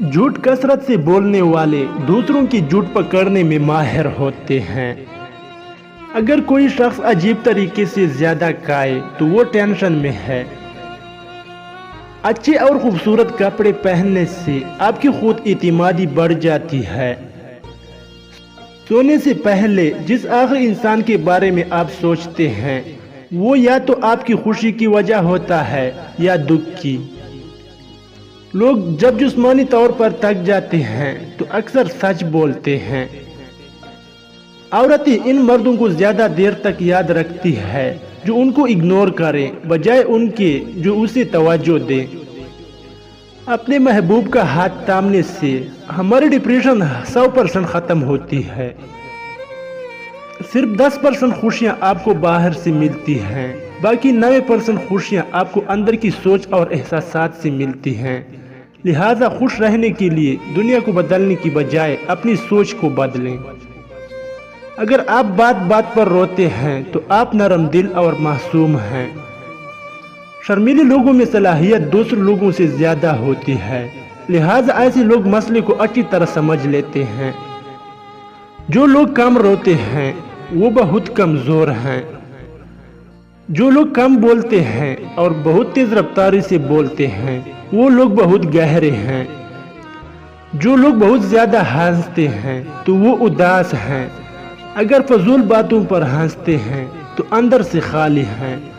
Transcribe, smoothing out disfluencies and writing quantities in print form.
झूठ कसरत से बोलने वाले दूसरों की झूठ पकड़ने में माहिर होते हैं। अगर कोई शख्स अजीब तरीके से ज्यादा खाए तो वो टेंशन में है। अच्छे और खूबसूरत कपड़े पहनने से आपकी खुद इत्मीनादी बढ़ जाती है। सोने से पहले जिस आखिरी इंसान के बारे में आप सोचते हैं वो या तो आपकी खुशी की वजह होता है या दुख की। लोग जब जिस्मानी तौर पर थक जाते हैं तो अक्सर सच बोलते हैं। औरतें इन मर्दों को ज्यादा देर तक याद रखती है जो उनको इग्नोर करें बजाय उनके जो उसे तवज्जो दें। अपने महबूब का हाथ थामने से हमारी डिप्रेशन 100% खत्म होती है। सिर्फ 10% खुशियां आपको बाहर से मिलती हैं, बाकी 90% खुशियां आपको अंदर की सोच और एहसासात से मिलती हैं। लिहाजा खुश रहने के लिए दुनिया को बदलने की बजाय अपनी सोच को बदलें। अगर आप बात बात पर रोते हैं तो आप नरम दिल और मासूम हैं। शर्मीले लोगों में सलाहियत दूसरे लोगों से ज्यादा होती है, लिहाजा ऐसे लोग मसले को अच्छी तरह समझ लेते हैं। जो लोग कम रोते हैं वो बहुत कमजोर हैं। जो लोग कम बोलते हैं और बहुत तेज रफ्तारी से बोलते हैं वो लोग बहुत गहरे हैं। जो लोग बहुत ज्यादा हंसते हैं तो वो उदास हैं। अगर फजूल बातों पर हंसते हैं तो अंदर से खाली हैं।